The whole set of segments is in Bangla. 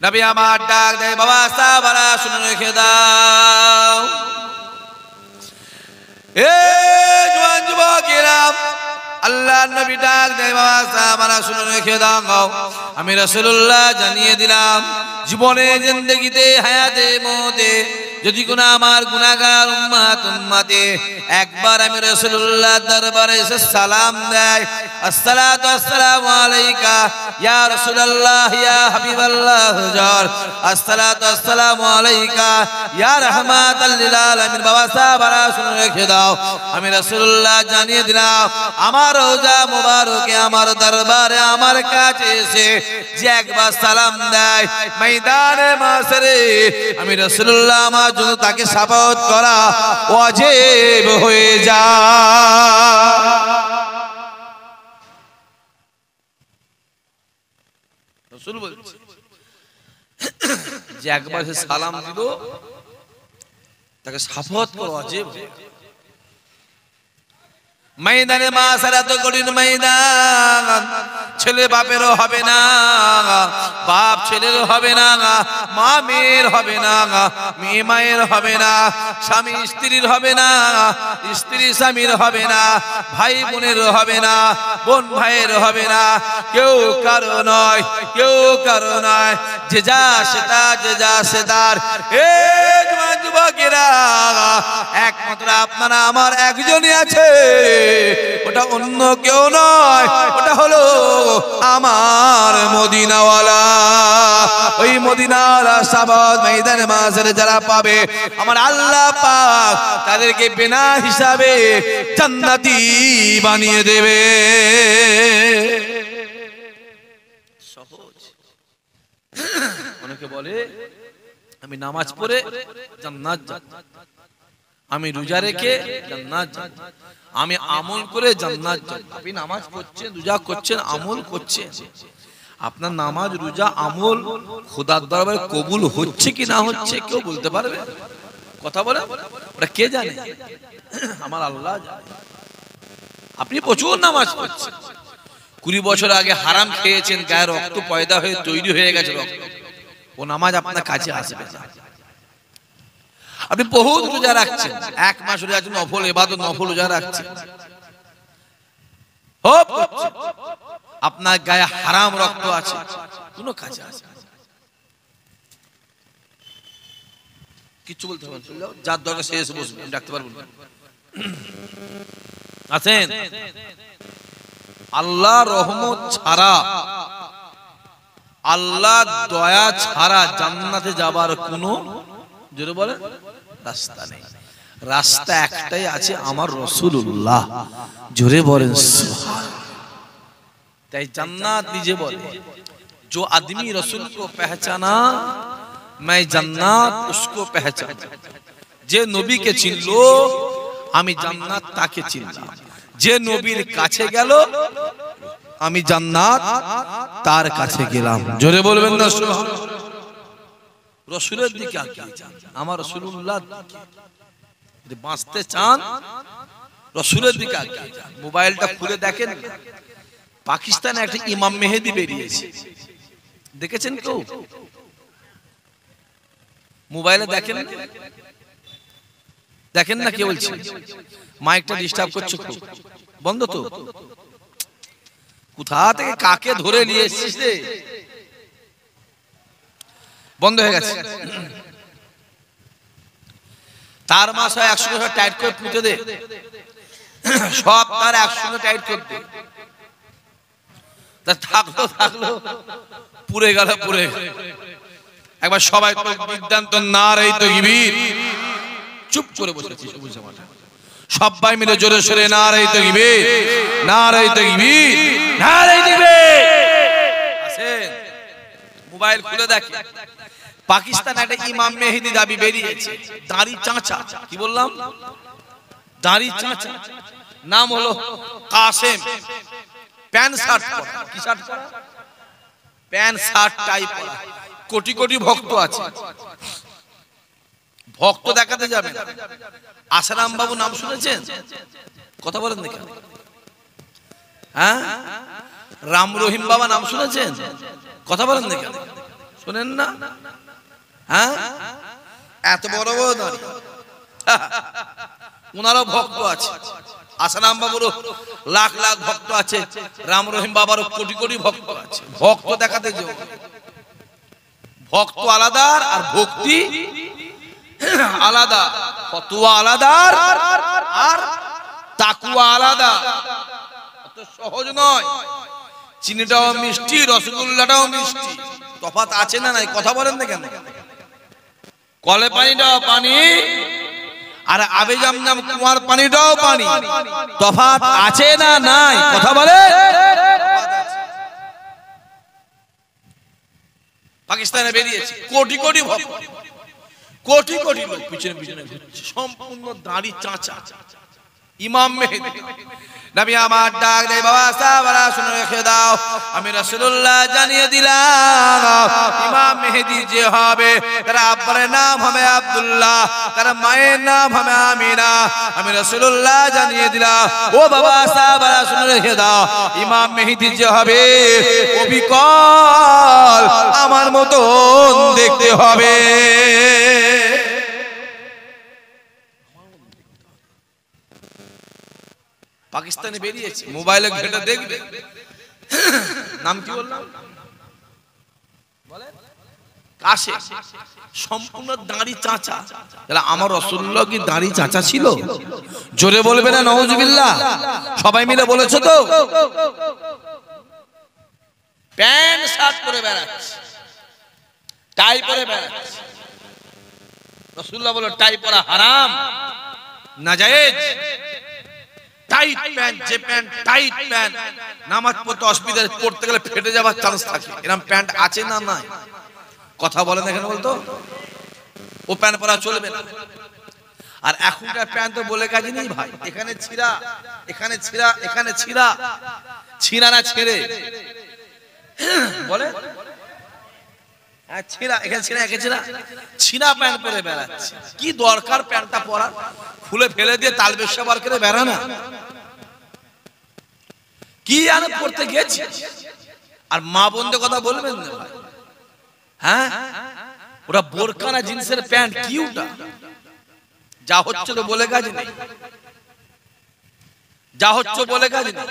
নবী আমার ডাক দেয়, বাবা সাহাবারা শুনে রেখে দাও, এ জওয়ান যুবকেরা, আল্লাহর নবী ডাক দেয়, বাবা সাহাবারা শুনে রেখে দাও, আমি রাসূলুল্লাহ জানিয়ে দিলাম, জীবনে জিন্দেগিতে হায়াতে মওতে যদি কোন আমার গুনাহগার উম্মতে একবার আমি রাসূলুল্লাহ দরবারে এসে সালাম দেয়, আসসালাতু আসসালামু আলাইকা ইয়া রাসূলুল্লাহ ইয়া হাবিবাল্লাহ হুজুর, আসসালাতু আসসালামু আলাইকা ইয়া রাহমাতাল লিল আলামিন, বাবা সাহাবারা শুনে রেখে দাও, আমি রাসূলুল্লাহ জানিয়ে দিলাম, আমার রওজা মুবারকে আমার দরবারে আমার কাছে এসে যে একবার সালাম দেয়, ময়দানে মাশরে আমি রাসূলুল্লাহ আমার জন্য তাকে শাফাআত করা ওয়াজিব হয়ে যায়। রাসূল বলছে যে একবার সে সালাম দিল তাকে শাফাআত করা ওয়াজিব। ময়দানে মাশরে তো কঠিন ময়দান, ছেলে বাপেরও হবে না, বাপ ছেলেরও হবে না, মা মেয়ের হবে না, মেয়ে মায়ের হবে না, স্বামী স্ত্রীর হবে না, স্ত্রী স্বামীর হবে না, ভাই বোনের হবে না, বোন ভাইয়ের হবে না, কেউ কারো নয়, কেউ কারো নয়, যে যা সেটা, যে যা সেটার। এ জওয়ান যুবকেরা, একমাত্র আপনারা আমার একজনই আছে, ওটা অন্য কেউ নয়, ওটা হলো আমার মদিনাওয়ালা। ওই মদিনার শাফাআত ময়দানে মাশরে যারা পাবে, আমার আল্লাহ পাক তাদেরকে বিনা হিসাবে জান্নাতি বানিয়ে দেবে। সহজ। অনেকে বলে আমি নামাজ পড়ে জান্নাত যাব, আমি রোজা রেখে জান্নাত যাব, আমি আমল করে জান্নাত যাব। আপনি নামাজ পড়ছেন, রোজা করছেন, আমল করছেন, আপনার নামাজ রোজা আমল খোদার দরবারে কবুল হচ্ছে কি না হচ্ছে কেউ বলতে পারবে? কথা বলে ওটা কে জানে? আমার আল্লাহ জানে। আপনি প্রচুর নামাজ পড়ছেন, 20 বছর আগে হারাম খেয়েছেন, গায়ে রক্ত পয়দা হয়ে তৈরি হয়ে গেছে রক্ত, ও নামাজ আপনার কাছে আসবে না। আপনি বহুত রোজা রাখছেন, 1 মাস রোজা রাখছেন, নফল ইবাদত নফল রোজা রাখছেন, আপনার গায়ে হারাম রক্ত আছে, কোনো কাজে আসবে না। কিছু বলতে হবে না, যার দরকার সে এসে বসবে, আমি ডাকতে পারবো না। আছেন আল্লাহ রহমত ছাড়া, আল্লাহ দয়া ছাড়া জান্নাতে যাবার কোনো জোরে বলে রাস্তা নেই। রাস্তা একটাই আছে, আমার রাসূলুল্লাহ। জোরে বলেন সুবহানাল্লাহ। তাই জান্নাত নিজে বলে, जो आदमी रसूल को पहचाना मैं जन्नत उसको पहचाना। যে নবীকে চিনলো আমি জান্নাত তাকে চিনলাম, যে নবীর কাছে গেল আমি জান্নাত তার কাছে গেলাম। জোরে বলবেন না সুবহানাল্লাহ। রসুলের দিকে আগিয়ে যান, আমার রাসূলুল্লাহ যদি বাঁচতে চান রসুলের দিকে আগিয়ে যান। মোবাইলটা খুলে দেখেন, পাকিস্তানে একটা ইমাম মেহেদি বেরিয়েছে, দেখেছেন কেউ? মোবাইলে দেখেন, দেখেন না? কে বলছে? মাইকটা ডিস্টার্ব করছে, বন্ধ তো। কোথা থেকে কাকে ধরে নিয়ে এসেছিস রে? বন্ধ হয়ে গেছে। তার মাস হয় 100 টাইট করে পুঁতে দে, সব তার 100 টাইট করতে, তা থাকলো থাকলো, পুড়ে গেল পুড়ে। একবার সবাই তো বিদ্যান্ত নারাই তাকবীর, চুপ করে বসেছি সবুজ জামাটা, সবাই মিলে জোরে সোরে নারাই তাকবীর, নারাই তাকবীর, নারাই তাকবীর। আসেন মোবাইল খুলে দেখে, পাকিস্তান একটা ইমাম মেহেদি দাবি বেরিয়েছে, দাড়ি চাঁচা। কি বললাম? দাড়ি চাঁচা। নাম হলো কাসেম। প্যান্ট শার্ট পরা, কি শার্ট পরা? প্যান্ট শার্ট টাই পরা। কোটি কোটি ভক্ত আছে, ভক্ত দেখাতে যাবে। আসারাম বাবু নাম শুনেছেন? কথা বলেন দেখেন। হ্যাঁ, রাম রহিম বাবা নাম শুনেছেন? কথা বলেন দেখেন। শোনেন না? হ্যাঁ, এত বড় বড় দাঁড়ি, ওনারও ভক্ত আছে। আসারাম বাবুরও লাখ লাখ ভক্ত আছে, রাম রহিম বাবারও কোটি কোটি ভক্ত আছে। ভক্ত দেখাতে যে ভক্ত আলাদা আর ভক্তি আলাদা, ফতোয়া আলাদা আর তাকুয়া আলাদা। অত সহজ নয়। চিনিটাও মিষ্টি, রসগোল্লাটাও মিষ্টি, তফাৎ আছে না নাই? কথা বলেন না কেন? কলে পানিটাও পানি আর আবে জামজাম কুয়ার পানিটাও পানি, তফাৎ আছে না নাই? কথা বলে। পাকিস্তানে বেরিয়েছে কোটি কোটি ভক্ত, কোটি কোটি লোক পিছনে পিছনে ঘুরছে, সম্পূর্ণ দাড়ি চাঁচা। ইমাম মেহেদী নবী আমার ডাক দেয়, বাবা সাহাবারা শুনে রেখে দাও, আমি রাসূলুল্লাহ জানিয়ে দিলাম ইমাম মেহেদী যে হবে তার আব্বার নাম হবে আব্দুল্লাহ, তার মায়ের নাম হবে আমিনা। আমি রাসূলুল্লাহ জানিয়ে দিলাম, ও বাবা সাহাবারা শুনে রেখে দাও, ইমাম মেহেদী যে হবে অবিকল আমার মতন দেখতে হবে। পাকিস্তানে বেরিয়েছে, মোবাইলে ঘেটে দেখবে। নাম কি বললাম? কাশে, সম্পূর্ণ দাড়ি চাঁচা। তাহলে আমার রাসূলুল্লাহ কি দাড়ি চাঁচা ছিল? জোরে বলবে না নাউজুবিল্লাহ? সবাই মিলে বলেছো তো? প্যান্ট শার্ট পরে বেড়াচ্ছে, টাই পরে বেড়াচ্ছে। রাসূলুল্লাহ বলে টাই পরা হারাম, নাজায়েজ। টাইট প্যান্ট, যে প্যান্ট টাইট প্যান্ট, নামাজ পড়তে অসুবিধা, পড়তে গেলে ফেটে যাওয়ার চান্স থাকে, এরকম প্যান্ট আছে না নাই? কথা বলেন এখানে বলতো, ও প্যান্ট পরা চলবে না। আর এখনকার প্যান্ট তো বলে কাজ নেই ভাই, এখানে ছিঁড়া, এখানে ছিঁড়া, এখানে ছিঁড়া, ছিঁড়া না ছেড়ে বলে ছিঁড়া, এখানে ছিঁড়া, এখানে ছিঁড়া, ছিঁড়া প্যান্ট পরে বেড়াচ্ছে। কি দরকার প্যান্টটা পরা? খুলে ফেলে দিয়ে তালবেশ বার করে বেড়ানা, কি আনে পড়তে গেছি। আর মা বোনদের কথা বলবেন না ভাই, হ্যাঁ ওটা বোরকা না জিন্সের প্যান্ট, কি ওটা? যা হচ্ছে তো বলে কাজ নেই, যা হচ্ছে বলে কাজ নেই।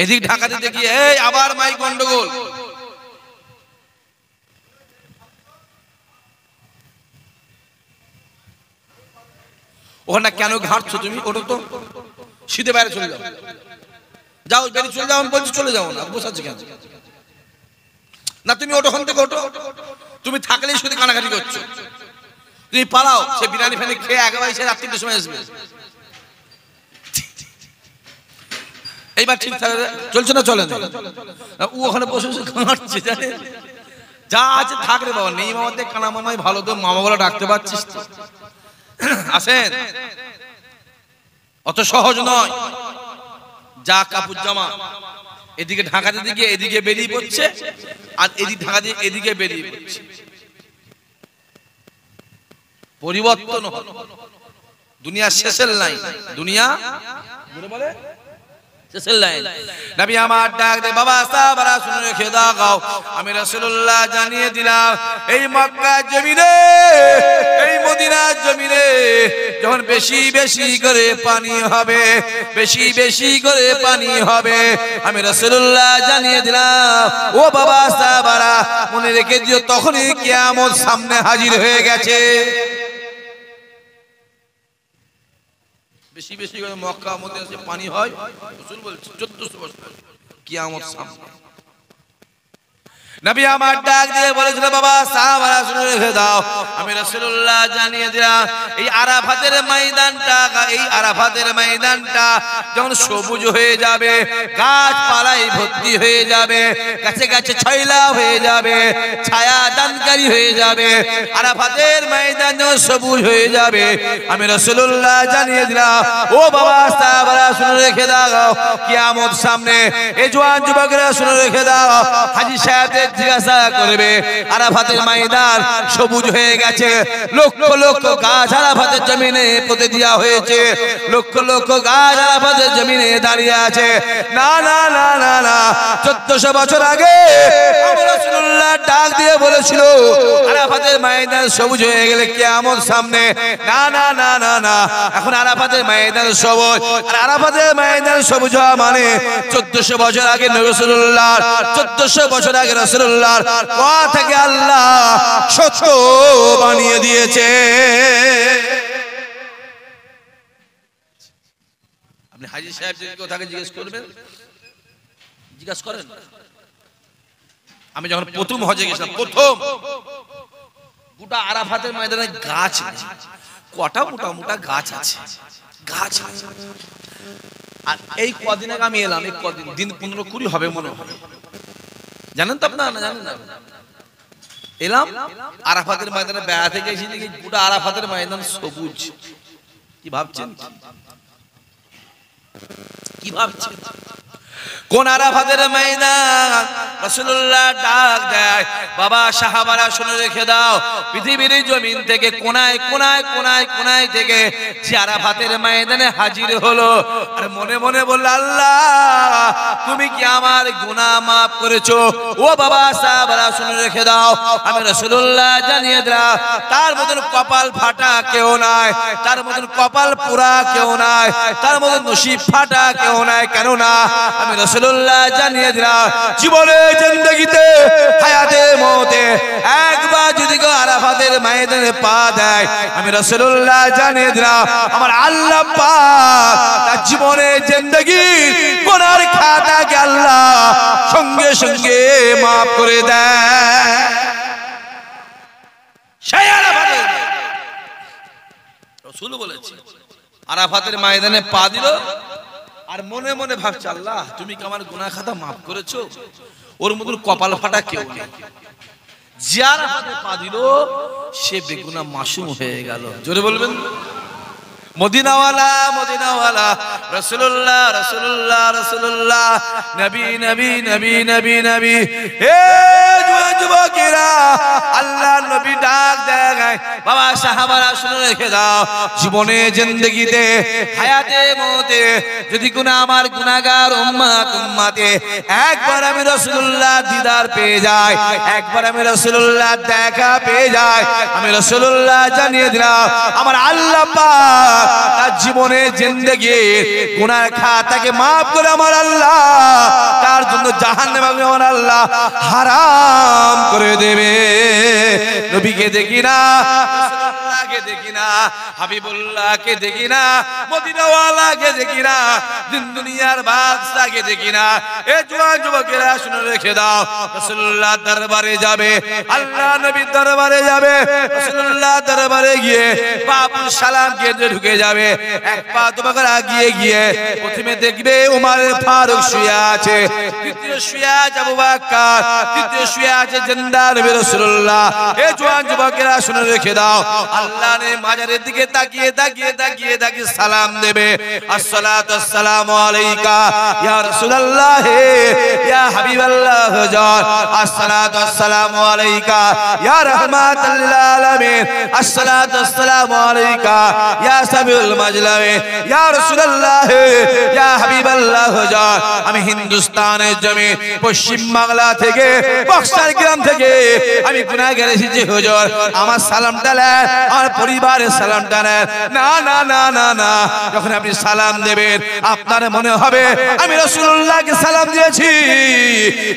এদিক ঢাকা দিতে গিয়ে এই আবার মাই গন্ডগোল। ওখানে কেন ঘাটছো তুমি? ওটা তো শীতে বাইরে চলে যাও, যাও বেরিয়ে চলে যাও। আমি বলছি চলে যাও না, বসাচ্ছি কেন? না তুমি ওটা ওখান থেকে ওঠো, তুমি থাকলেই শুধু কানাকাটি করছো। তুমি পালাও, সে বিরিয়ানি ফ্যানি খেয়ে একেবারে সে রাত 3টের সময় আসবে। এইবার ঠিক চলছে না? চলে না, ও ওখানে বসে বসে ঘাঁটছে, জানে যা আছে থাক রে বাবা, নেই মামাদের কানা মামাই ভালো, তো মামা বলে ডাকতে পারছিস তো। আসেন, অত সহজ নয়। যা কাপড় জামা এদিকে ঢাকা দিতে গিয়ে এদিকে বেরিয়ে পড়ছে, আর এদিকে ঢাকা দিয়ে এদিকে বেরিয়ে পড়ছে। পরিবর্তন দুনিয়া শেষের লাইন, দুনিয়া বলে শেষের লাইন। নবী আমার ডাক দে, বাবা সাহাবারা শুনে রেখে দাও, আমি রাসূলুল্লাহ জানিয়ে দিলাম এই মক্কা জমিনে, এই মদিনা জমিনে যখন বেশি বেশি করে পানি হবে, বেশি বেশি করে পানি হবে, আমি রাসূলুল্লাহ জানিয়ে দিলাম, ও বাবা সাহাবারা মনে রেখে দিও, তখনই কিয়ামত সামনে হাজির হয়ে গেছে। বেশি বেশি করে মক্কা মদিনাতে পানি হয়, রাসূল বলছে 1400 বছর কিয়ামত সামনে। নবী আমার ডাক দিয়ে বলেছিল, বাবা সাহাবারা শুনে রেখে দাও, আমি রাসূলুল্লাহ জানিয়ে দিলাম এই আরাফাতের ময়দানটা, এই আরাফাতের ময়দানটা যখন সবুজ হয়ে যাবে, গাছপালায় ভর্তি হয়ে যাবে, গাছে গাছে ছয়লা হয়ে যাবে, ছায়া দানকারী হয়ে যাবে, আরাফাতের ময়দান যখন সবুজ হয়ে যাবে, আমি রাসূলুল্লাহ জানিয়ে দিলাম, ও বাবা সাহাবারা শুনে রেখে দাও, কিয়ামত সামনে। এই জওয়ান যুবকেরা শুনে রেখে দাও, হাজী সাহেবদের জিজ্ঞাসা করবে আরাফাতের ময়দান সবুজ হয়ে গেছে, লক্ষ লক্ষ গাছ আরাফাতের জমিনে পুঁতে দেওয়া হয়েছে, লক্ষ লক্ষ গাছ আরাফাতের জমিনে দাঁড়িয়ে আছে। না না না না না, 1400 বছর আগে রাসূলুল্লাহ ডাক দিয়ে বলেছিল আরাফাতের ময়দান সবুজ হয়ে গেলে কিয়ামত সামনে। না না না না না, এখন আরাফাতের ময়দান সবুজ, আর আরাফাতের ময়দান সবুজ হওয়া মানে 1400 বছর আগে রাসূলুল্লাহ, 1400 বছর আগে রাসূলুল্লাহর কথা থেকে আল্লাহ সত্য বানিয়ে দিয়েছে। আপনি হাজী সাহেব যদি কথাকে জিজ্ঞেস করবেন, জিজ্ঞাসা করেন। আমি যখন প্রথম হজে গেছিলাম, প্রথম গোটা আরাফাতের ময়দানে গাছ কটা মোটা মোটা গাছ আছে, গাছ আছে। আর এই কদিন আগে আমি এলাম, এই কদিন দিন 15-20 হবে মনে হয়, জানেন তো আপনারা? না জানেন না? এলাম আরাফাতের ময়দানে বেড়াতে গেছি, দেখি গোটা আরাফাতের ময়দান সবুজ। কি ভাবছেন, কি ভাবছেন? কোন আরাফাতের ময়দান? রাসূলুল্লাহ ডাক দেয়, বাবা সাহাবারা শুনে রেখে দাও, পৃথিবীর জমিন থেকে কোনায় কোনায় কোনায় কোনায় থেকে যে আরাফাতের ময়দানে হাজির হলো, আর মনে মনে বলল আল্লাহ তুমি কি আমার গুনাহ maaf করেছো? ও বাবা সাহাবারা শুনে রেখে দাও, আমি রাসূলুল্লাহ জানিয়ে দিলাম তার মতন কপাল ফাটা কেউ নাই, তার মতন কপাল পুরা কেউ নাই, তার মতন নসিব ফাটা কেউ নাই। কেন না? আমি রাসূলুল্লাহ জানিয়ে দিলাম জীবনে জিন্দেগিতে হায়াতে মওতে একবার যদি কেউ আরাফাতের ময়দানে পা দেয়, আমি রাসূলুল্লাহ জানিয়ে দিলাম আমার আল্লাহ পাক তার জীবনে জিন্দেগির গুনার খাতাকে আল্লাহ সঙ্গে সঙ্গে maaf করে দেয়। সেই আরাফাতের রাসূল বলেছে আরাফাতের ময়দানে পা দিল আর মনে মনে ভাবছে আল্লাহ তুমি কি আমার গুনাহ খাতা maaf করেছো? ওর মতন কপাল ফাটা কেউ নেই। যে আরাফাতে পা দিল সে বেগুনাহ মাসুম হয়ে গেল। জোরে বলবেন মদিনাওয়ালা মদিনাওয়ালা রাসূলুল্লাহ রাসূলুল্লাহ রাসূলুল্লাহ নবী নবী নবী নবী নবী। হে যুবকেরা, আল্লাহ নবী ডাক দেয়, বাবা সাহাবারা শুনে রেখে দাও জীবনে জিন্দেগিতে হায়াতে মওতে যদি কোনো আমার গুনাহগার উম্মত উম্মতে একবার আমি রাসূলুল্লাহ দিদার পেয়ে যাই, একবার আমি রাসূলুল্লাহ দেখা পেয়ে যাই, আমি রাসূলুল্লাহ জানিয়ে দিলাম আমার আল্লাহ পাক তার জীবনে জিন্দেগির গুনার খাতাকে maaf করে আমার আল্লাহ তার জন্য জাহান্নামে আমার আল্লাহ হারাম করে দেবে। নবীকে দেখি না, রাসূলুল্লাহকে দেখি না, হাবিবুল্লাহকে দেখি না, মদিনাওয়ালাকে দেখি না, দিন দুনিয়ার বাদশাকে দেখি না। এ জওয়ান যুবকেরা শুনে রেখে দাও, রাসূলুল্লাহ দরবারে যাবে, আল্লাহ নবীর দরবারে যাবে, রাসূলুল্লাহ দরবারে গিয়ে বাবুল সালাম দিয়ে ঢুকে যাবে, এক পা দুবার আগিয়ে গিয়ে প্রথমে দেখবে ওমর ফারুক শুয়ে আছে, দ্বিতীয় শুয়ে আছে আবু বকর, তৃতীয় শুয়ে আছে জিন্দা নবী রাসূলুল্লাহ। এই জওয়ান যুবকেরা শুনে রেখে দাও, আল্লাহর মাজারের দিকে তাকিয়ে তাকিয়ে তাকিয়ে তাকিয়ে সালাম দেবে, আসসালাতু আসসালামু আলাইকা ইয়া রাসূলুল্লাহ ইয়া হাবিবাল্লাহ জান, আসসালাতু আসসালামু আলাইকা ইয়া রাহমাতাল লিল আলামিন, আসসালাতু আসসালামু আলাইকা ইয়া সাবিউল মাজলামে ইয়া রাসূলুল্লাহ ইয়া হাবিবাল্লাহ জান। আমি হিন্দুস্তানের জমি পশ্চিম বাংলা থেকে বক্সার গ্রাম থেকে আমি গুনাহগার এসেছি হুজুর, আমার সালামটা নেন, আমার পরিবারের সালামটা নেন। না না না না না, যখন আপনি সালাম দেবেন আপনার মনে হবে আমি রাসূলুল্লাহকে সালাম দিয়েছি,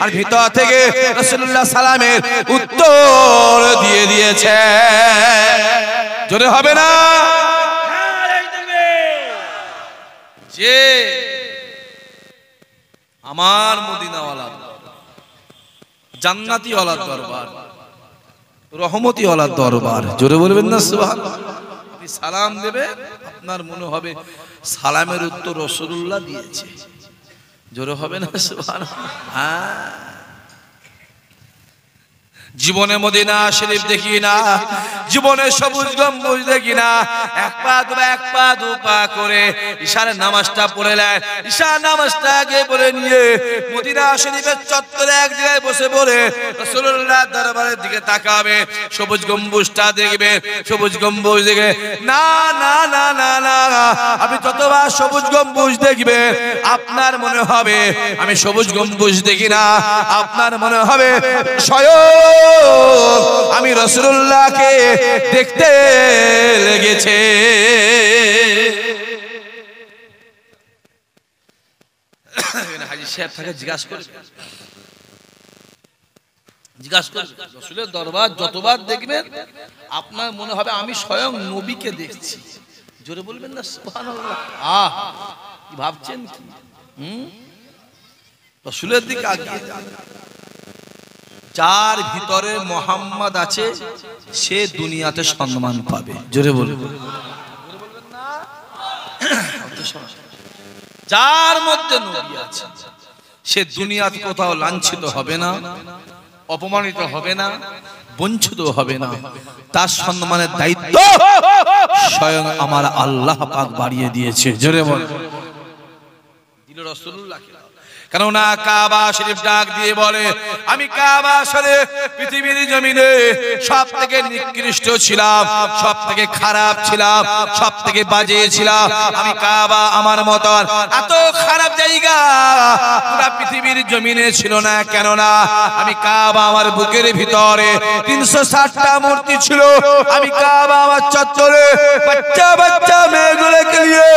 আর ভিতর থেকে রাসূলুল্লাহ সালামের উত্তর দিয়ে দিয়েছে। জোরে হবে না? যে আমার মদিনাওয়ালা জান্নাতি ওয়ালা দরবার, রহমতি ওয়ালা দরবার, জোরে বলবেন না সুবহানাল্লাহ। আপনি সালাম দেবে আপনার মনে হবে সালামের উত্তর রাসূলুল্লাহ দিয়েছে। জোরে হবে না সুবহানাল্লাহ? হ্যাঁ, জীবনে মদিনা শরীফ দেখি না, জীবনে সবুজ গম্বুজ দেখি না। এক পা দু পা করে ঈশার নামাজটা পড়ে নেয়। ঈশার নামাজটা আগে পড়ে নিয়ে মদিনা শরীফের চত্বরে এক জায়গায় বসে পড়ে রাসূলুল্লাহ দরবারের দিকে তাকাবে, সবুজ গম্বুজটা দেখবে। সবুজ গম্বুজ দেখে না না না না না, আপনি যতবার সবুজ গম্বুজ দেখবে আপনার মনে হবে আমি সবুজ গম্বুজ দেখি না, আপনার মনে হবে স্বয়ং আমি রাসূলুল্লাহকে দেখতে লেগেছে। হাজী সাহেব তাকে জিজ্ঞাসা করে রাসূলের দরবার যতবার দেখবেন আপনার মনে হবে আমি স্বয়ং নবীকে দেখছি। জোরে বলবেন না সুবহানাল্লাহ। কি ভাবছেন কি? রাসূলের দিকে আগিয়ে যান। যার ভিতরে মোহাম্মদ আছে সে দুনিয়াতে সম্মান পাবে। জোরে বলবেন না। যার মধ্যে নবী আছে সে দুনিয়াতে কোথাও লাঞ্ছিত হবে না, অপমানিত হবে না, বঞ্চিত হবে না। তার সম্মানের দায়িত্ব স্বয়ং আমার আল্লাহ পাক বাড়িয়ে দিয়েছে। জোরে বল দিল রাসূলুল্লাহ। কেননা কাবা শরীফ ডাক দিয়ে বলে আমি কাবা শরীফ পৃথিবীর জমিনে সব থেকে নিকৃষ্ট ছিলাম, সব থেকে খারাপ ছিলাম, সব থেকে বাজে ছিলাম। আমি কাবা আমার মতন এত খারাপ জায়গা পুরো পৃথিবীর জমিনে ছিল না। কেননা আমি কাবা আমার বুকের ভিতরে 360টা মূর্তি ছিল। আমি কাবা আমার চত্বরে বাচ্চা বাচ্চা মেয়েগুলোকে নিয়ে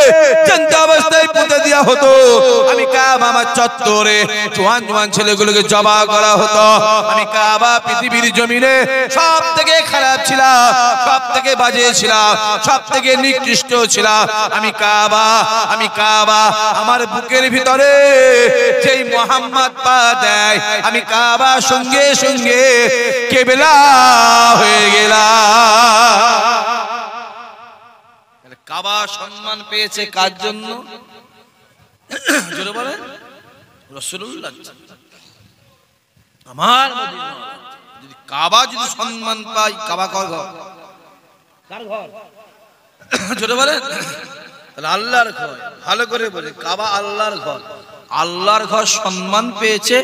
চিন্তা অবস্থায় পুঁতে দেওয়া হতো। আমি কাবা আমার চত্বরে জোয়ান জোয়ান ছেলেগুলোকে জবাই করা হতো। আমি কাবা পৃথিবীর জমিনে সব থেকে খারাপ ছিলাম, সব থেকে বাজে ছিলাম, সব থেকে নিকৃষ্ট ছিলাম। আমি কাবা আমার বুকের ভিতরে যেই মোহাম্মদ পা দেয় আমি কাবা সঙ্গে সঙ্গে কেবলা হয়ে গেলাম। কাবা সম্মান পেয়েছে কার জন্য? জোরে বলেন রাসূলুল্লাহ। আমার মদিনা যদি কাবা যদি সম্মান পায়, কাবা কার ঘর? জোরে বলেন তাহলে আল্লাহর ঘর। ভালো করে বলে কাবা আল্লাহর ঘর। আল্লাহর ঘর সম্মান পেয়েছে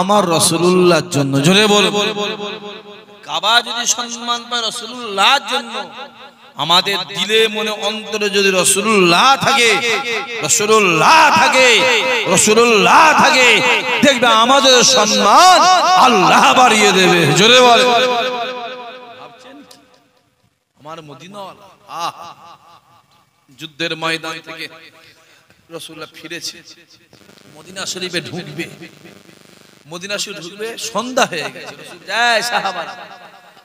আমার রাসূলুল্লাহর জন্য। জোরে বলে কাবা যদি সম্মান পায় রাসূলুল্লাহর জন্য, আমাদের দিলে মনে অন্তরে যদি রাসূলুল্লাহ থাকে, রাসূলুল্লাহ থাকে, রাসূলুল্লাহ থাকে, দেখবে আমাদের সম্মান আল্লাহ বাড়িয়ে দেবে। জোরে বলে ভাবছেন কি? আমার মদিনাওয়ালা যুদ্ধের ময়দান থেকে রাসূলুল্লাহ ফিরেছে, মদিনা শরীফে ঢুকবে। মদিনা শরীফে ঢুকবে, সন্ধ্যা হয়ে গেছে। রাসূল যায় সাহাবারা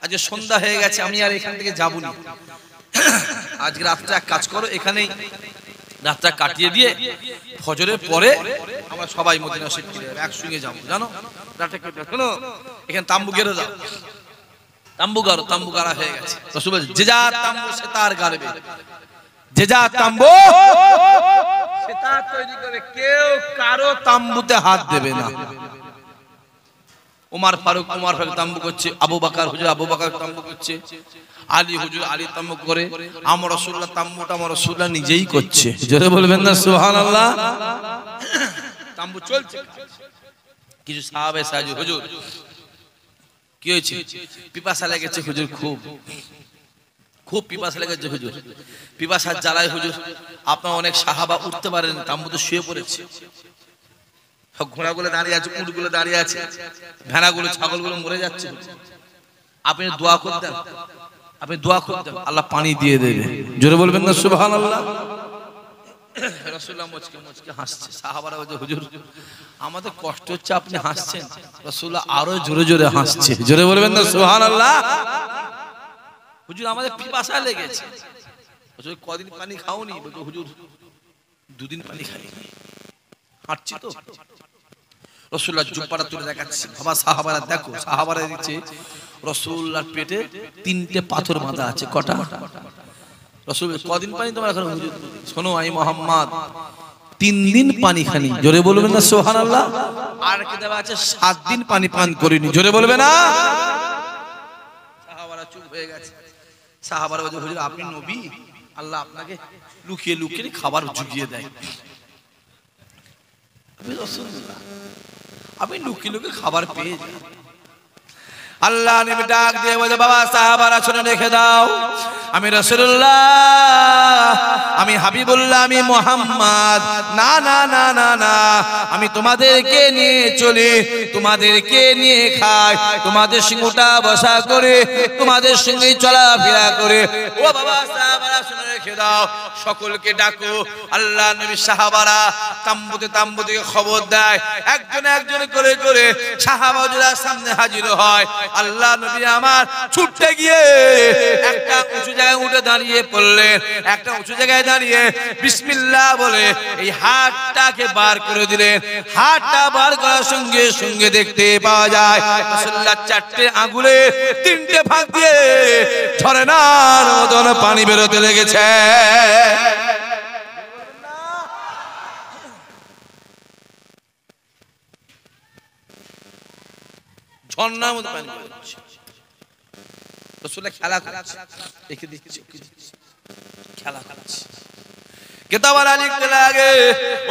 আজ সন্ধ্যা হয়ে গেছে, আমি আর এখান থেকে যাব না। আজকে রাতটা এক কাজ করো, এখানেই রাতটা কাটিয়ে দিয়ে ফজরের পরে আমরা সবাই মদিনা শরীফ ফিরে যাব, একসঙ্গে যাবো। জানো রাতটা কেটে শোনো, এখানে তাম্বু গেড়ে দাও। তাম্বু গাড়া হয়ে গেছে। রাসূল বলে যে যা তাম্বু সে তার গাড়বে, যে যা তাম্বু সে তার তৈরি করে, কেউ কারো তাম্বুতে হাত দেবে না। ওমর ফারুক তাম্বু করছে, আবু বকর তাম্বু করছে, আলী হুজুর আলী তাম্বু করে, আমার রাসূলুল্লাহ তাম্বুটা আমার রাসূলুল্লাহ নিজেই করছে। জোরে বলবেন না সুবহানাল্লাহ। তাম্বু চলছে। কিছু সাহাবে সাহাবী হুজুর কি হয়েছে? পিপাসা লেগেছে হুজুর, খুব পিপাসা লেগেছে হুজুর। পিপাসার জ্বালায় হুজুর আপনার অনেক সাহাবা উঠতে পারেন, তাম্বুতে শুয়ে পড়েছে। ঘোড়াগুলো দাঁড়িয়ে আছে, উটগুলো দাঁড়িয়ে আছে, ভেড়াগুলো ছাগলগুলো মরে যাচ্ছে। আপনি দোয়া করতেন, আল্লাহ পানি দিয়ে দেবে। জোরে বলবেন না সুবহানাল্লাহ। রাসূলুল্লাহ মুচকি মুচকি হাসছে। সাহাবারা বলে হুজুর আমাদের কষ্ট হচ্ছে, আপনি হাসছেন। রাসূলুল্লাহ আরো জোরে জোরে হাসছে। জোরে বলবেন না সুবহানাল্লাহ। হুজুর আমাদের পিপাসা লেগেছে। হুজুর কদিন পানি খাওনি? বলে হুজুর 2 দিন পানি খাইনি, হাঁটছি তো। রাসূলুল্লাহ জুব্বাটা তুলে দেখাচ্ছে, বাবা সাহাবারা দেখো। সাহাবারা দিচ্ছে রাসূলুল্লাহর পেটে 3টে পাথর বাঁধা আছে। কটা? রাসূল কদিন পানি তোমরা এখন? হুজুর শোনো, আমি মুহাম্মদ 3 দিন পানি খানি। জোরে বলবেন না সুবহানাল্লাহ। আর কি দেওয়া আছে 7 দিন পানি পান করিনি। জোরে বলবে না। হয়ে গেছে। সাহাবারা বলছে হুজুর আপনি নবী, আল্লাহ আপনাকে লুকিয়ে লুকিয়ে খাবার জুগিয়ে দেয়। আমি রাসূলুল্লাহ, আমি লুকিয়ে লুকিয়ে খাবার পেয়ে যাই। আল্লাহ নবী ডাক দিয়ে বলে বাবা সাহাবারা শুনে রেখে দাও, আমি রাসূলুল্লাহ, আমি হাবিবুল্লাহ, আমি মুহাম্মদ, না না না না না, আমি তোমাদেরকে নিয়ে চলি, তোমাদেরকে নিয়ে খাই, তোমাদের সঙ্গে উঠা বসা করে, তোমাদের সঙ্গে চলাফেরা করে। ও বাবা সাহাবারা শুনে রেখে দাও, সকলকে ডাকো। আল্লাহ নবী সাহাবারা তাম্বুতে তাম্বুতে খবর দেয়, একজন একজন করে করে সাহাবাজুরা সামনে হাজির হয়। আল্লাহ নবী আমার ছুটতে গিয়ে একটা উঁচু জায়গায় উঠে দাঁড়িয়ে পড়লেন, একটা উঁচু জায়গায় দাঁড়িয়ে বিসমিল্লাহ বলে এই হাতটাকে বার করে দিলেন। হাতটা বার করার সঙ্গে সঙ্গে দেখতে পাওয়া যায় রাসূলুল্লাহ চারটে আঙ্গুলে তিনটে ভাগ দিয়ে ঝরনার মতন পানি বেরোতে লেগেছে। ঝর্ণার মতো পানি বেরোচ্ছে। রাসূলুল্লাহ খেলা করছে, একে দিচ্ছে ওকে দিচ্ছে, খেলা করছে। কেতাবারা লিখতে লাগে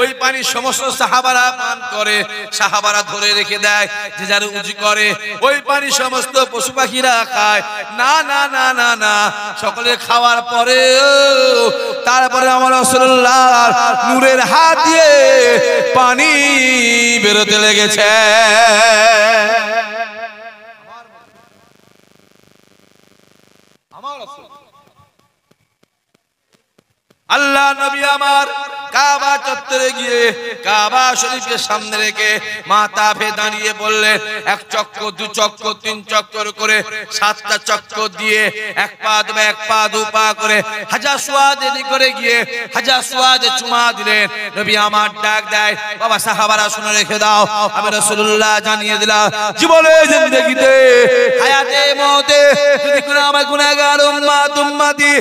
ওই পানি সমস্ত সাহাবারা পান করে, সাহাবারা ধরে রেখে দেয়, যে যার উজি করে। ওই পানি সমস্ত পশু পাখিরা খায়। না না না না না, সকলে খাওয়ার পরে তারপরে আমার রাসূলুল্লাহ নূরের হাত দিয়ে পানি বেরোতে লেগেছে। আল্লাহ নবী আমার কাবা চত্বরে গিয়ে কাবা শরীফকে সামনে রেখে মাথা ফে দাঁড়িয়ে বললেন, এক চক্কর দু চক্কর তিন চক্কর করে 7টা চক্কর দিয়ে এক পা দেবে এক পা দু পা করে হাজার সোয়াদে করে গিয়ে হাজার সোয়াদে চুমা দিলেন। নবী আমার ডাক দেয়, বাবা সাহাবারা শুনে রেখে দাও, আমি রাসূলুল্লাহ জানিয়ে দিলাম জীবনে জিন্দেগিতে হায়াতে মওতে যদি কোনো আমার গুনাহগার উম্মতি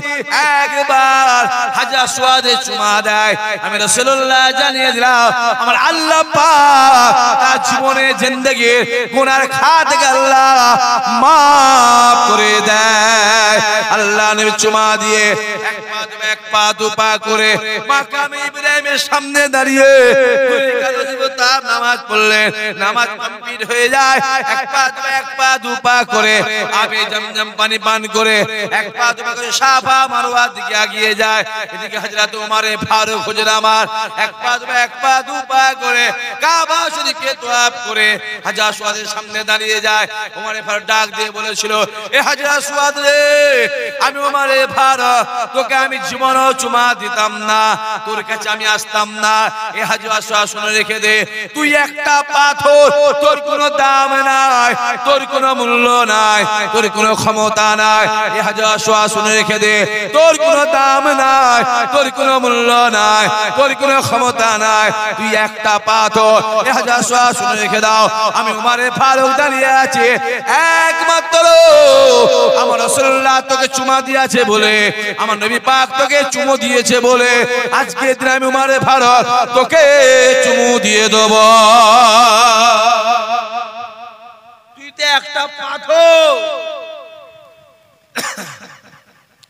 একবার হাজার সোয়াদে চুমা দেয়, আমি রাসূলুল্লাহ জানিয়ে দিলাম আমার আল্লাহ পাক তার জীবনে জিন্দেগির গুনার খাতাকে আল্লাহ মাফ করে দেয়। আল্লাহ নবী চুমা দিয়ে এক পা দু পা করে মাকামে ইব্রাহিমের সামনে দাঁড়িয়ে নামাজ পড়লেন। নামাজ কমপ্লিট হয়ে যায়, এক পা দু পা করে আবে জমজম পানি পান করে এক পা দু পা করে সাফা মারওয়ার দিকে এগিয়ে যায়। এদিকে হযরত ওমর ফারুক হুজুর আমার এক পা দু পা করে কাবা শরীফকে তওয়াফ করে হাজার সোয়াদের সামনে দাঁড়িয়ে যায়। ওমর ফারুক ডাক দিয়ে বলেছিল, এ হাজার সোয়াদ রে, আমি ওমর ফারুক তোকে আমি জীবনও চুমা দিতাম না, তোর কাছে আমি আসতাম না। এ হাজার সোয়াদ শুনে রেখে দে, তুই একটা পাথর, তোর কোনো দাম নাই, তোর কোনো মূল্য নাই, তোর কোনো ক্ষমতা নাই। এ হাজার সোয়াদ শুনে রেখে দে, তোর কোনো দাম নাই, তোর কোনো মূল্য নাই, তোর কোনো ক্ষমতা নাই, তুই একটা পাথর। এ হাজার সোয়াদ শুনে রেখে দাও, আমি ওমর ফারুক দাঁড়িয়ে আছি একমাত্র আমার রাসূলুল্লাহ তোকে চুমা দিয়েছে বলে, আমার নবী পাক তোকে চুমু দিয়েছে বলে আজকে দিন আমি ওমর ফারুক তোকে চুমু দিয়ে দেব। তুই তো একটা পাথর,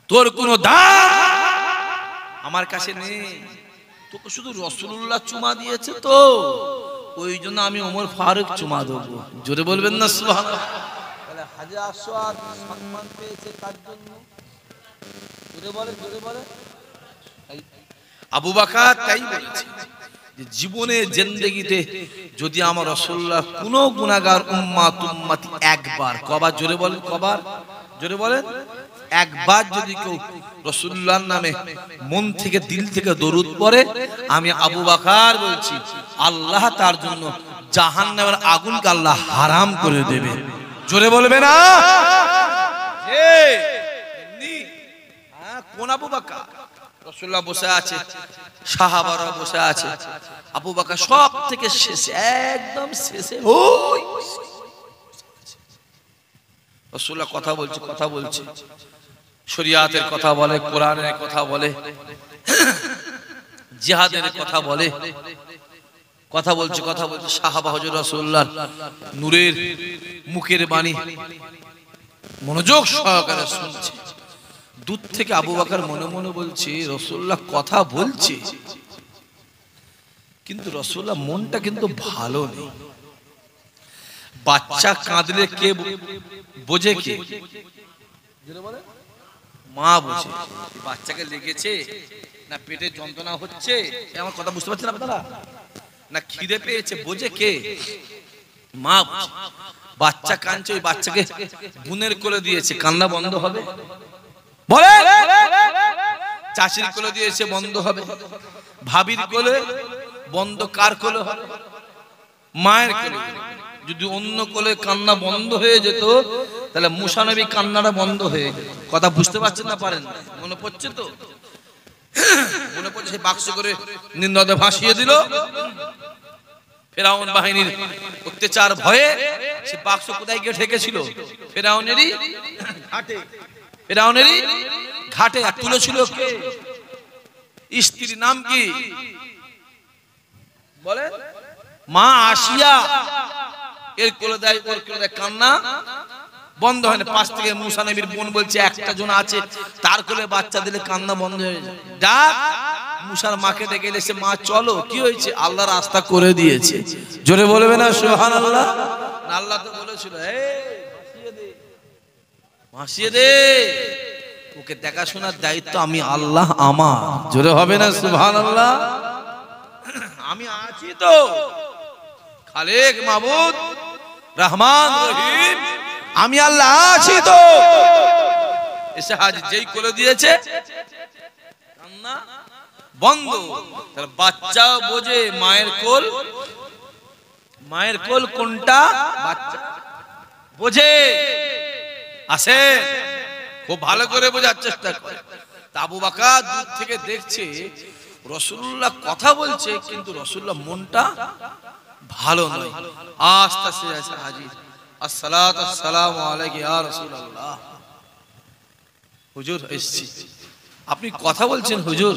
তোর কোনো দাম আমার কাছে নেই, তোকে শুধু রাসূলুল্লাহ চুমা দিয়েছে তো ওই জন্য আমি ওমর ফারুক চুমা দেবো। জোরে বলবেন না সুবহানাল্লাহ। তাহলে হাজার সোয়াদ সম্মান পেয়েছে কার জন্য? জোরে বলে, জোরে বলে। আবু বকর তাই বলেছে যে জীবনে জিন্দেগিতে যদি আমার রাসূলুল্লাহ কোনো গুনাহগার উম্মতি একবার, কবার জোরে বলেন, কবার জোরে বলেন, একবার যদি কেউ রাসূলুল্লাহর নামে মন থেকে দিল থেকে দরুদ পড়ে, আমি আবু বকর বলছি আল্লাহ তার জন্য জাহান্নামের আগুনকে আল্লাহ হারাম করে দেবে। জোরে বলবে না? কোন আবু বকর? রাসূলুল্লাহ বসে আছে, সাহাবারা বসে আছে, আবু বকর সব থেকে শেষে, একদম শেষে ওই রাসূলুল্লাহ কথা বলছে, কথা বলছে, শরিয়াতের কথা বলে, কোরআনের কথা বলে, জিহাদের কথা বলে, কথা বলছে, কথা বলছে। সাহাবা হযরত রাসূলুল্লাহ নূরের মুখের বাণী মনোযোগ সহকারে শুনছে। দূর থেকে আবু বকর মনে মনে বলছে রাসূলুল্লাহ কথা বলছে, কিন্তু রাসূলুল্লাহ মনটা কিন্তু ভালো নেই। বাচ্চা কাঁদলে কে বোঝে? কে মা বোঝে। বাচ্চাকে লেগেছে না পেটে যন্ত্রণা হচ্ছে, আমার কথা বুঝতে পারছেন আপনারা? না খিদে পেয়েছে, বোঝে কে? মা বোঝে। বাচ্চা কাঁদছে, ওই বাচ্চাকে বুনের কোলে দিয়েছে, কান্না বন্ধ হবে? বলে চাচির কোলে দিয়েছে, বন্ধ হবে? ভাবির কোলে বন্ধ, কার কোলে হবে? মায়ের কোলে। যদি অন্য কোলে কান্না বন্ধ হয়ে যেত তাহলে মুসা নবী কান্নাটা বন্ধ হয়ে যেত। কথা বুঝতে পারছেন না পারেন? মনে পড়ছে তো? মনে পড়ছে সেই বাক্স করে নিন্দতে ভাসিয়ে দিল ফেরাউন বাহিনীর অত্যাচার ভয়ে। সে বাক্স কোথায় গিয়ে ঠেকেছিল? ফেরাউনেরই ঘাটে। ফেরাউনেরই ঘাটে। আর তুলেছিল কে? স্ত্রীর নাম কি বলে? মা আসিয়া। এর কোলে দেয়, ওর কোলে দেয়, কান্না বন্ধ হয় না। পাশ থেকে মুসা নবীর বোন বলছে একটা জন আছে তার কোলে বাচ্চা দিলে কান্না বন্ধ হয়ে যায়। ডাক মুসার মাকে ডেকে এসে, মা চলো, কি হয়েছে? আল্লাহ রাস্তা করে দিয়েছে। জোরে বলবে না সুবহানাল্লাহ? আল্লাহ তো বলেছিল ভাসিয়ে দে, ওকে দেখাশোনার দায়িত্ব আমি আল্লাহ আমার। জোরে হবে না সুবহানাল্লাহ? আমি আছি তো, খালেক মাবুদ রহমান রহিম, আমি আল্লাহ আছি তো। এসে হাজির। যেই কোলে দিয়েছে কান্না বন্ধ। তার বাচ্চাও বোঝে মায়ের কোল, মায়ের কোল কোনটা, বাচ্চা বোঝে। আসে খুব ভালো করে বোঝার চেষ্টা করে। আবু বকর দূর থেকে দেখছে রাসূলুল্লাহ কথা বলছে, কিন্তু রাসূলুল্লাহ মনটা ভালো নয়। আস্তে আস্তে এসে হাজির। আসসালাতু আসসালামু আলাইকা ইয়া রাসূলুল্লাহ। হুজুর এসেছি, আপনি কথা বলছেন হুজুর।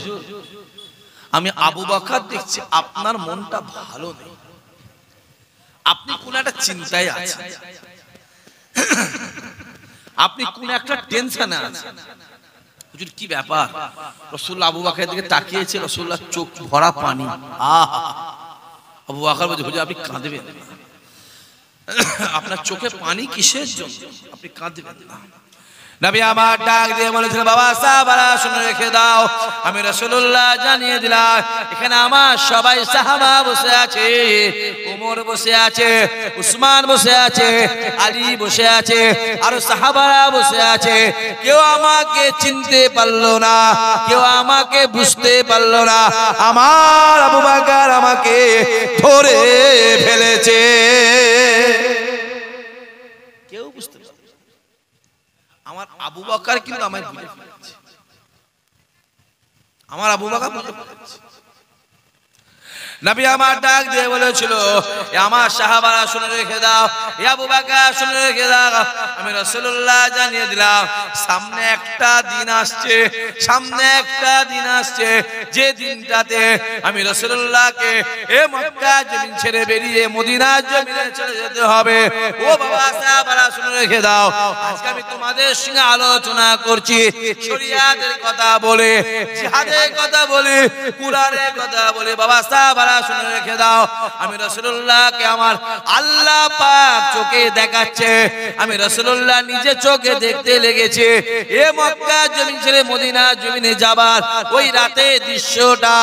আমি আবু বকর দেখছি আপনার মনটা ভালো নেই, আপনি কোন একটা চিন্তায় আছেন, আপনি কোন একটা টেনশনে আছেন। হুজুর কি ব্যাপার? রাসূলুল্লাহ আবু বকরের দিকে তাকিয়েছে, রাসূলুল্লাহ চোখ ভরা পানি। আহা! আবু বকর বলছে হুজুর আপনি কাঁদবেন না, আপনার চোখে পানি কিসের জন্য? আপনি কাঁদবেন না। নবী আমার ডাক দিয়ে বলেছিলেন, বাবা সাহাবারা শুনে রেখে দাও, আমি রাসূলুল্লাহ জানিয়ে দিলাম এখানে আমার সবাই সাহাবা বসে আছে, ওমর বসে আছে, উসমান বসে আছে, আলী বসে আছে, আর সাহাবারা বসে আছে। কেউ আমাকে চিনতে পারলো না, কেউ আমাকে বুঝতে পারলো না। আমার আবু বকর আমাকে ধরে ফেলেছে। কেউ বুঝতে পারলো না। আমার আবু বকর কিন্তু আমায় বুঝে ফেলেছে। আমার আবু বকর বুঝে ফেলেছে। নবী আমার ডাক দিয়ে বলেছিল, আমার সাহাবারা শুনে রেখে দাও, আবু বকর শুনে রেখে দাও, আমি রাসূলুল্লাহ জানিয়ে দিলাম সামনে একটা দিন আসছে, সামনে একটা দিন আসছে যে দিনটাতে আমি রাসূলুল্লাহকে এ মক্কা জমিন ছেড়ে বেরিয়ে মদিনা জমিনে চলে যেতে হবে। ও বাবা সাহাবারা শুনে রেখে দাও, আজকে আমি তোমাদের সঙ্গে আলোচনা করছি শরিয়াতের কথা বলে, জিহাদের কথা বলে, কুরআনের কথা বলে। বাবা সাহাবারা শুনে রেখে দাও, আমি রাসূলুল্লাহকে আমার আল্লাহ পাক চোখে দেখাচ্ছে, আমি রাসূলুল্লাহ নিজে চোখে দেখতে লেগেছে। এ মক্কা জমিন ছেড়ে মদিনা জমিনে যাবার ওই রাতে দৃশ্যটা,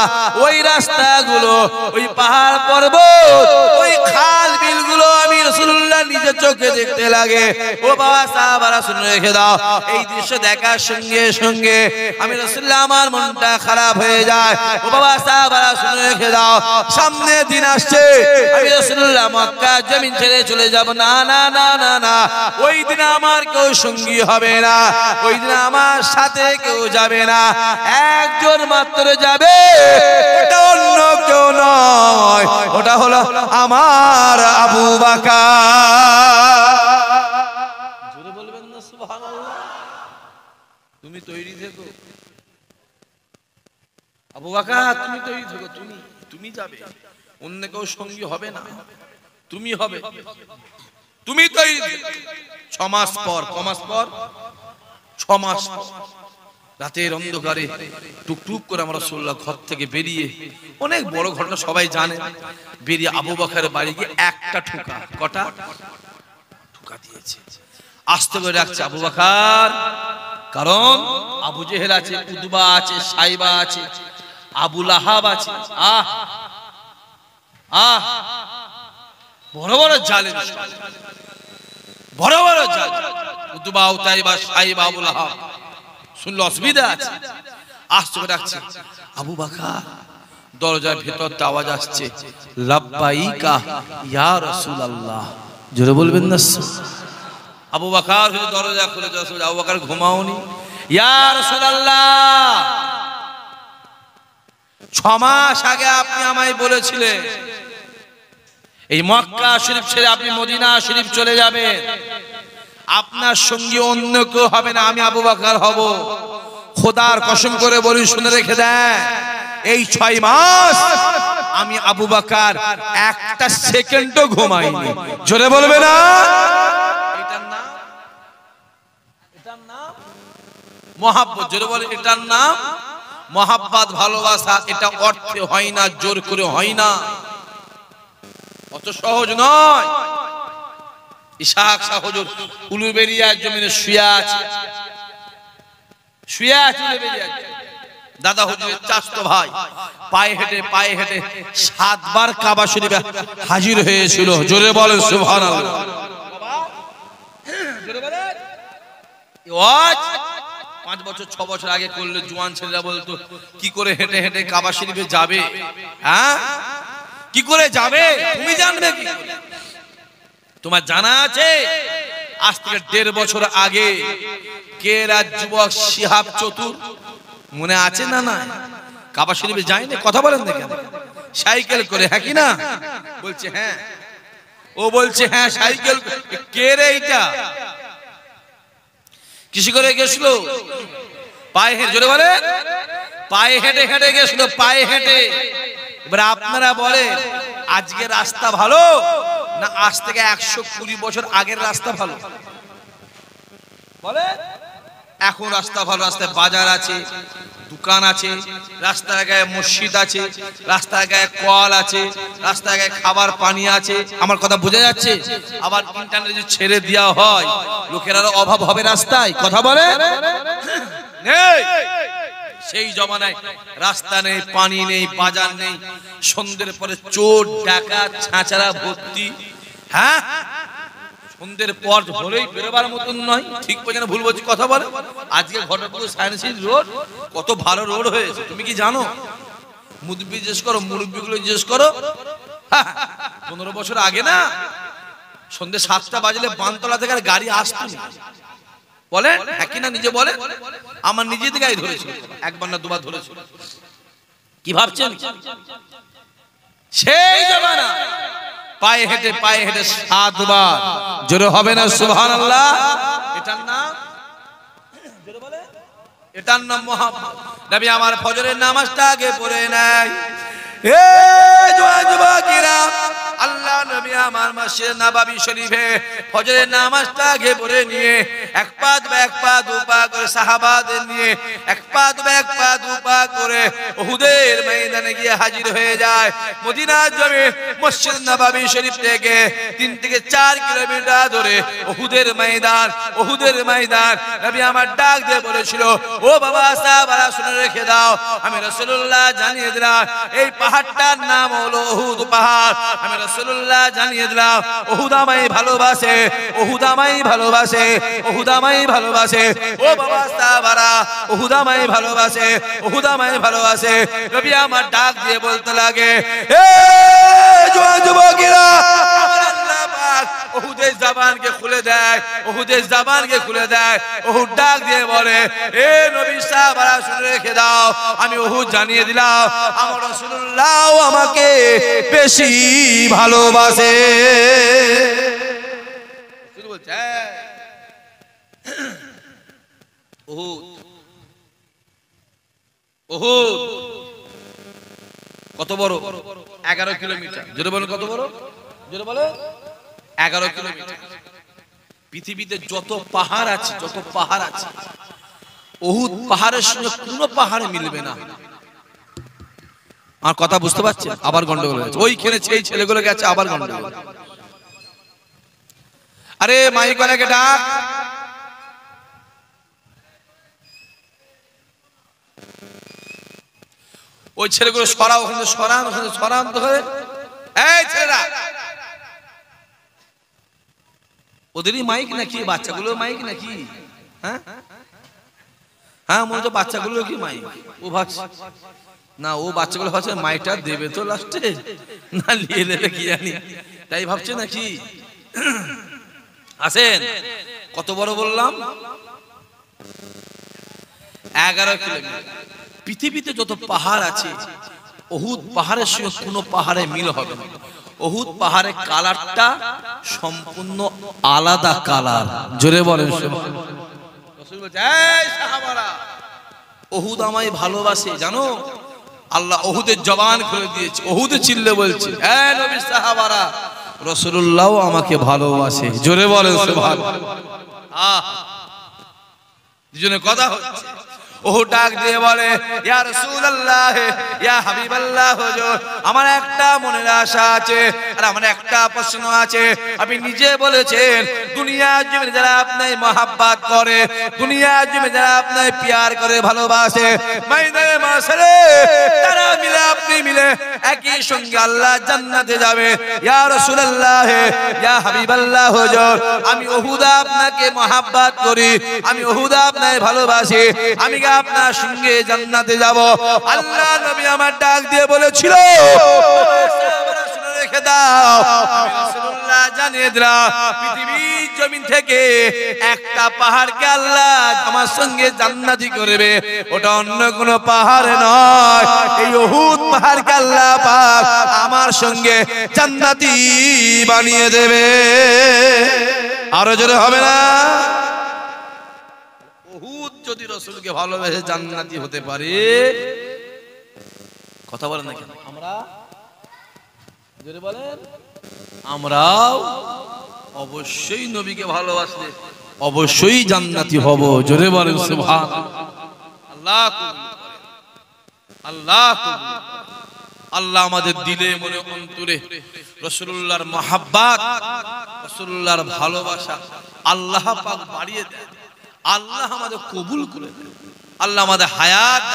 ওই রাস্তাগুলো, ওই পাহাড় পর্বত, ওই খাল বিলগুলো আমি রাসূলুল্লাহ নিজে চোখে দেখতে লাগে। ও বাবা সাহাবারা শুনে রেখে দাও, এই দৃশ্য দেখার সঙ্গে সঙ্গে আমি রাসূলুল্লাহ আমার মনটা খারাপ হয়ে যায়। ও বাবা সাহাবারা শুনে রেখে দাও, সামনে দিন আসছে আমি রাসূলুল্লাহ মক্কা জমিন ছেড়ে চলে যাব। না না না না না, ওই দিন আমার কেউ সঙ্গী হবে না, ওই দিন আমার সাথে কেউ যাবে না, একজন মাত্র যাবে, ওটা অন্য কেউ নয়, ওটা হলো আমার আবু বকর। জোরে বলবেন না সুবহানাল্লাহ? তুমি তৈরি থেকো আবু বকর, তুমি তৈরি থেকো, তুমি যাবে, অন্য কেউ সঙ্গী হবে না, তুমি হবে। তুমি তো 6 মাস পর, কমাস পর 6 মাস রাতের অন্ধকারে টুকটুক করে আমরা রাসূলুল্লাহ ঘর থেকে বেরিয়ে, অনেক বড় ঘটনা সবাই জানে, বেরিয়ে আবু বকরের বাড়ি গিয়ে একটা ঠুকা, কটা ঠুকা দিয়েছে। আস্তে করে ডাকছে আবু বকর, কারণ আবু জেহেল আছে, উতবা আছে, সাইবা আছে, আবু লাহাব আছে। আহ আহ বড় বড় জালেম, বড় বড় জালেম, উতবা, উতাইবা, সাইবা, আবু লাহাব। শুনলে অসুবিধা আছে। আস্তে করে ডাকছে আবু বকর। দরজার ভেতর আওয়াজ আসছে, লাব্বাইকা ইয়া রাসূলুল্লাহ। জোরে বলবেন না? আবু বকর দরজা খুলে যাচ্ছে। আবু বকর ঘুমাওনি? ইয়া রাসূলুল্লাহ, 6 মাস আগে আপনি আমায় বলেছিলেন এই মক্কা শরীফ ছেড়ে আপনি মদিনা শরীফ চলে যাবেন, আপনার সঙ্গে অন্য কেউ হবে না, আমি আবু বকর হব। খোদার কসম করে বলি, শুনে রেখে দেন, এই 6 মাস আমি আবু বকর একটা সেকেন্ডও ঘুমাইনি। জোরে বলবে না? এটার নাম মহাব্বত। জোরে বলে, এটার নাম মহাব্বত, ভালোবাসা। এটা অর্থে হয় না, জোর করে হয় না, অত সহজ নয়। ইসহাক শাহ হুজুর উলুবেড়িয়ার জমিনে শুয়ে আছে, শুয়ে আছে উলুবেড়িয়ার। দাদা হুজুরের চাচতো ভাই পায়ে হেঁটে 7 বার কাবা শরীফে হাজির হয়েছিল। জোরে বলেন সুবহানাল্লাহ। জোরে বলেন। 5 বছর 6 বছর আগে করলে জওয়ান ছেলেরা বলতো, কি করে হেঁটে হেঁটে কাবা শরীফে যাবে? হ্যাঁ, কি করে যাবে? তুমি জানবে কি? তোমার জানা আছে আজ থেকে 1.5 বছর আগে কে রাজ যুবক শিহাব চতুর, মনে আছে না? না, কাবা শরীফে যায়নি। কথা বলেন না কেন? সাইকেল করে, হ্যাঁ কি না? বলছে হ্যাঁ। ও বলছে হ্যাঁ সাইকেল। কে রে এইটা? কিসে করে গেছিল? পায়ে হেঁটে। জোরে বলে, পায়ে হেঁটে হেঁটে গেছিল, পায়ে হেঁটে। এবার আপনারা বলেন, আজকে রাস্তা ভালো না আজ থেকে 120 বছর আগের রাস্তা ভালো? বলে, এখন রাস্তা ভালো। রাস্তায় বাজার আছে, দোকান আছে, রাস্তার গায়ে মসজিদ আছে, রাস্তার গায়ে কল আছে, রাস্তার গায়ে খাবার পানি আছে। আমার কথা বোঝা যাচ্ছে? আবার ইন্টারনেট যদি ছেড়ে দেওয়া হয়, লোকের আরো অভাব হবে রাস্তায়। কথা বলে নেই। সেই জমানায় রাস্তা নেই, পানি নেই, বাজার নেই। সন্ধ্যের পরে চোর ডাকাত ছাঁচারা ভর্তি। হ্যাঁ, সন্ধ্যের পর হলেই বেরোবার মতন নয়। ঠিক বোঝেন, ভুল বলছি? কথা বলে। আজকে ঘটকপুর সায়েন্স রোড কত ভালো রোড হয়েছে, তুমি কি জানো? মুরব্বি জিজ্ঞেস করো, মুরব্বিগুলো জিজ্ঞেস করো। 15 বছর আগে না, সন্ধ্যে 7টা বাজলে বানতলা থেকে আর গাড়ি আসতো না। বলেন হ্যাঁ কি না? নিজে বলে। আমার নিজে গাড়ি ধরেছিল, 1 বার না 2 বার ধরেছিল। কি ভাবছেন? সেই জমানা পায়ে হেঁটে 7 বার। জোরে হবে না সুবহানাল্লাহ? এটার নাম, জোরে বলে, এটার নাম মহাব্বত। নবী আমার ফজরের নামাজটা আগে পড়ে নাই। এ জওয়ান যুবকেরা, আল্লাহ নবী আমার মসজিদ নববী শরীফে ফজরের নামাজটা আগে পড়ে নিয়ে 1 পা 2 পা করে সাহাবাদের নিয়ে 1 পা 2 পা করে উহুদের ময়দানে গিয়ে হাজির হয়ে যায়। মদিনার জমি মসজিদ নববী শরীফ থেকে 3 থেকে 4 কিলোমিটার দূরে উহুদের ময়দান। উহুদের ময়দান নবী আমার ডাক দিয়ে বলেছিল, ও বাবা সাহাবারা শুনে রেখে দাও, আমি রাসূলুল্লাহ জানিয়ে দিলাম এই পাহাড়টার নাম হলো উহুদ পাহাড়। আমি রাসূলুল্লাহ জানিয়ে দিলাম উহুদ আমায় ভালোবাসে, উহুদ আমায় ভালোবাসে, উহুদ আমায় ভালোবাসে। ও বাবা সাহাবারা, উহুদ আমায় ভালোবাসে, উহুদ আমায় ভালোবাসে। নবী আমার ডাক দিয়ে বলতে লাগে, এ জওয়ান যুবকেরা, আমার আল্লাহ পাক উহুদের জবানকে খুলে দেয়, উহুদের জবানকে খুলে দেয়। উহুদ ডাক দিয়ে বলে, এ নবী সাহাবারা শুনে রেখে দাও, আমি উহুদ জানিয়ে দিলাম আমার রাসূলুল্লাহ আমাকে বেশি ভালোবাসে। শুরু বলছে উহুদ। উহুদ কত বড়? 11 কিলোমিটার। জোরে বলো কত বড়? জোরে বলো 11 কিলোমিটার। পৃথিবীতে যত পাহাড় আছে, উহুদ পাহাড়ের সঙ্গে কোনো পাহাড়ে মিলবে না। আর কথা বুঝতে পারছেন? আবার গন্ডগোল হয়েছে, ওইখানে সেই ছেলেগুলো গেছে, আবার গন্ডগোল। আরে মাইক ওয়ালাকে ডাক। ওই ছেলেগুলো সরাও, ওখানে সরান, ওখানে সরান তো হয়ে। এই ছেলেরা, ওদেরই মাইক নাকি? বাচ্চাগুলোর মাইক নাকি? হ্যাঁ হ্যাঁ, মনে তো বাচ্চাগুলো কি মাইক? ও ভাবছে না, ও বাচ্চাগুলো ভাবছে মাইকটা দেবে তো লাস্টে, না নিয়ে নেবে কি জানি, তাই ভাবছে নাকি? আসেন, কত বড় বললাম, 11 কিলোমিটার। পৃথিবীতে যত পাহাড় আছে, উহুদ পাহাড়ের সঙ্গে কোনো পাহাড়ে মিল হবে না। উহুদ পাহাড়ের কালারটা সম্পূর্ণ আলাদা কালার। জোরে বলেন। উহুদ আমায় ভালোবাসে জানো, আল্লাহ উহুদের জবান খুলে দিয়েছে। উহুদে চিল্লে বলছে, এ নবী সাহাবারা, রাসূলুল্লাহ আমাকে ভালোবাসে। জোরে বলেন সুবহানাল্লাহ। দুজনে কথা হচ্ছে। ওহু ডাক দিয়ে বলে, ইয়া রাসূলুল্লাহ, ইয়া হাবিবাল্লাহ, হুজুর, আমার একটা মনের আশা আছে, আর আমার একটা প্রশ্ন আছে। আপনি নিজে বলেছেন, দুনিয়ার জমিনে যারা আপনাকে মহব্বত করে, দুনিয়ার জমিনে যারা আপনাকে প্যার করে, ভালোবাসে, ময়দানে মাশারে তারা মিলে, আপনি মিলে একই সঙ্গে আল্লাহ জান্নাতে যাবে। ইয়া রাসূলুল্লাহ, ইয়া হাবিবাল্লাহ, হুজুর, আমি উহুদ আপনাকে মহব্বত করি, আমি উহুদ আপনাকে ভালোবাসি, আমি আপনার সঙ্গে জান্নাতে যাব। আল্লাহ নবী আমার ডাক দিয়ে বলেছিল, শুনে রেখে দাও, আমি রাসূলুল্লাহ জানিয়ে দিলাম, পৃথিবীর জমিন থেকে একটা পাহাড়কে আল্লাহ আমার সঙ্গে জান্নাতি করবে, ওটা অন্য কোনো পাহাড় নয়, এই উহুদ পাহাড়কে আল্লাহ পাক আমার সঙ্গে জান্নাতি বানিয়ে দেবে। আরো জোরে হবে না? উহুদ যদি রাসূলকে ভালোবেসে জান্নাতি হতে পারে, কথা বলেন না কেন? আমরা জোরে বলেন, আমরাও অবশ্যই নবীকে ভালোবাসলে অবশ্যই জান্নাতি হব। জোরে বলেন সুবহানাল্লাহ। আল্লাহ কবুল করেন, আল্লাহ কবুল করেন। আল্লাহ আমাদের দিলে মনে অন্তরে রাসূলুল্লাহর মহব্বত, রাসূলুল্লাহর ভালোবাসা আল্লাহ পাক বাড়িয়ে দেন। আল্লাহ আমাদের কবুল করে দেন। আল্লাহ আমাদের হায়াত।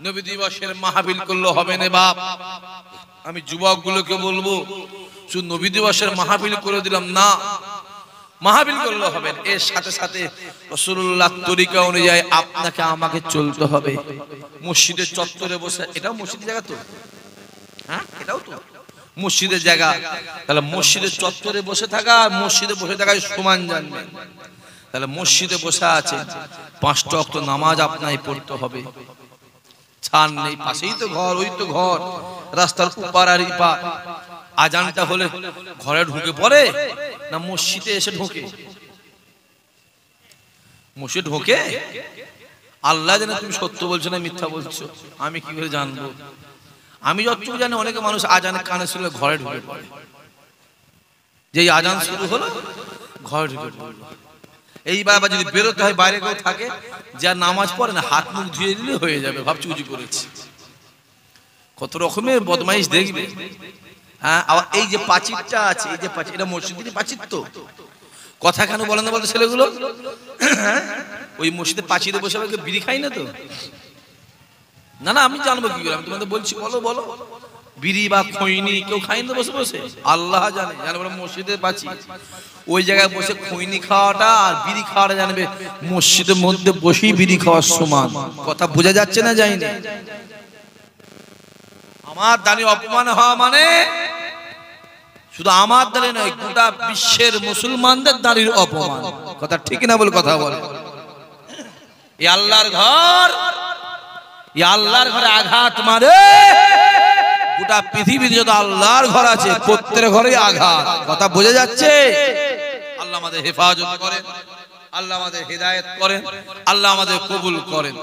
নবী দিবসের মাহফিল করলে হবে না বাপ। আমি যুবকগুলোকে বলবো, শুধু নবী দিবসের মাহফিল করে দিলাম না, মাহফিল করলে হবে। এর সাথে সাথে রাসূলুল্লাহর তরিকা অনুযায়ী আপনাকে আমাকে চলতে হবে। মসজিদের চত্বরে বসে, এটাও মসজিদের জায়গা তো, হ্যাঁ এটাও তো মসজিদের জায়গা, তাহলে মসজিদের চত্বরে বসে থাকা আর মসজিদে বসে থাকায় সমান জানবেন। তাহলে মসজিদে বসে আছে, 5 ওয়াক্ত নামাজ আপনাকে পড়তে হবে। ছান নেই, পাশেই তো ঘর, ওই তো ঘর, রাস্তার উপার আর ইপার। আজানটা হলে ঘরে ঢুকে পড়ে না মসজিদে এসে ঢোকে? মসজিদে ঢোকে। আল্লাহ জানে তুমি সত্য বলছো না মিথ্যা বলছো, আমি কি করে জানবো? আমি যতটুকু জানি, অনেকে মানুষ আজানের কানে শুনলে ঘরে ঢুকে পড়ে। যেই আজান শুরু হলো ঘরে ঢুকে পড়লো। এইবার আবার যদি বেরোতে হয়, বাইরে কেউ থাকে, যা নামাজ পড়ে না, হাত মুখ ধুয়ে দিলে হয়ে যাবে, ভাবছি উজু করেছি। কত রকমের বদমাইশ দেখবে। হ্যাঁ, আবার এই যে পাঁচিরটা আছে, এই যে পাঁচির, এটা মসজিদের পাঁচির তো। কথা কেন বলেন না বলতো ছেলেগুলো? ওই মসজিদের পাঁচিরে বসে বিড়ি খাই না তো? না না, আমি জানবো কি করে? আমি তোমাদের বলছি, বলো বলো। বিড়ি বা খৈনি কেউ খাই না বসে বসে? আল্লাহ জানে। জানবে মসজিদে পাঁচি, ওই জায়গায় বসে খৈনি খাওয়াটা আর বিড়ি খাওয়াটা জানবে মসজিদের মধ্যে বসেই বিড়ি খাওয়ার সমান। কথা বোঝা যাচ্ছে না? যায়নি? আমার দাঁড়ি অপমান হওয়া মানে শুধু আমার দাঁড়িয়ে নয়, গোটা বিশ্বের মুসলমানদের দাঁড়ির অপমান। কথা ঠিক না বলে কথা বলে। এই আল্লাহর ঘর, এই আল্লাহর ঘরে আঘাত মারে। গোটা পৃথিবীতে যত আল্লাহর ঘর আছে, প্রত্যেক ঘরে আঘাত। কথা বোঝা যাচ্ছে? আল্লাহ আমাদের হেফাজত করেন, আল্লাহ আমাদের হিদায়াত করেন, আল্লাহ আমাদের কবুল করেন।